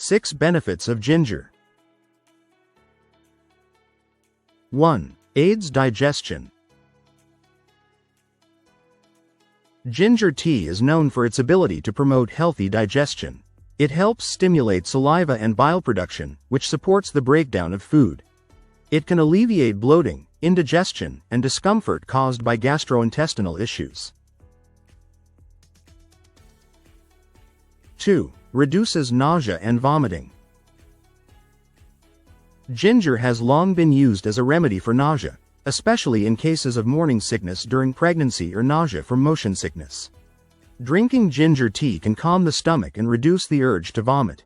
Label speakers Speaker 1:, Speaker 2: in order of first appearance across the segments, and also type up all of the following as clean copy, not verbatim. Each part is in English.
Speaker 1: 6 benefits of ginger. 1. Aids digestion. Ginger tea is known for its ability to promote healthy digestion. It helps stimulate saliva and bile production, which supports the breakdown of food. It can alleviate bloating, indigestion, and discomfort caused by gastrointestinal issues. 2. Reduces nausea and vomiting. Ginger has long been used as a remedy for nausea, especially in cases of morning sickness during pregnancy or nausea from motion sickness. Drinking ginger tea can calm the stomach and reduce the urge to vomit.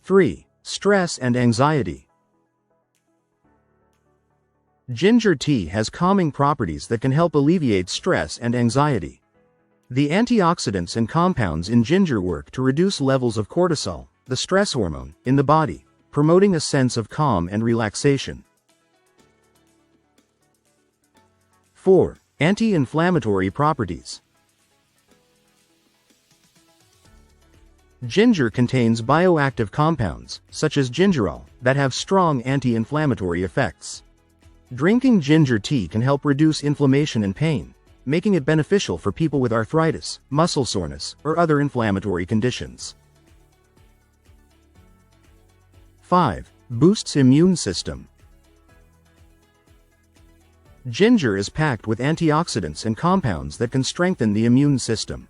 Speaker 1: 3. Stress and anxiety. Ginger tea has calming properties that can help alleviate stress and anxiety. The antioxidants and compounds in ginger work to reduce levels of cortisol, the stress hormone, in the body, promoting a sense of calm and relaxation. 4. Anti-inflammatory properties. Ginger contains bioactive compounds, such as gingerol, that have strong anti-inflammatory effects. Drinking ginger tea can help reduce inflammation and pain, making it beneficial for people with arthritis, muscle soreness, or other inflammatory conditions. 5. Boosts immune system. Ginger is packed with antioxidants and compounds that can strengthen the immune system.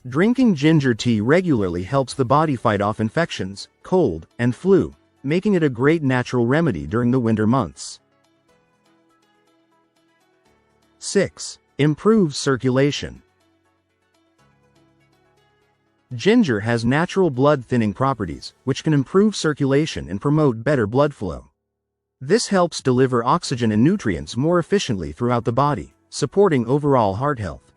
Speaker 1: Drinking ginger tea regularly helps the body fight off infections, cold, and flu, making it a great natural remedy during the winter months. 6. Improves circulation. Ginger has natural blood-thinning properties, which can improve circulation and promote better blood flow. This helps deliver oxygen and nutrients more efficiently throughout the body, supporting overall heart health.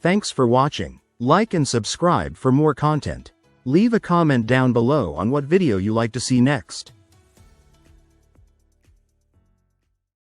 Speaker 1: Thanks for watching. Like and subscribe for more content. Leave a comment down below on what video you like to see next.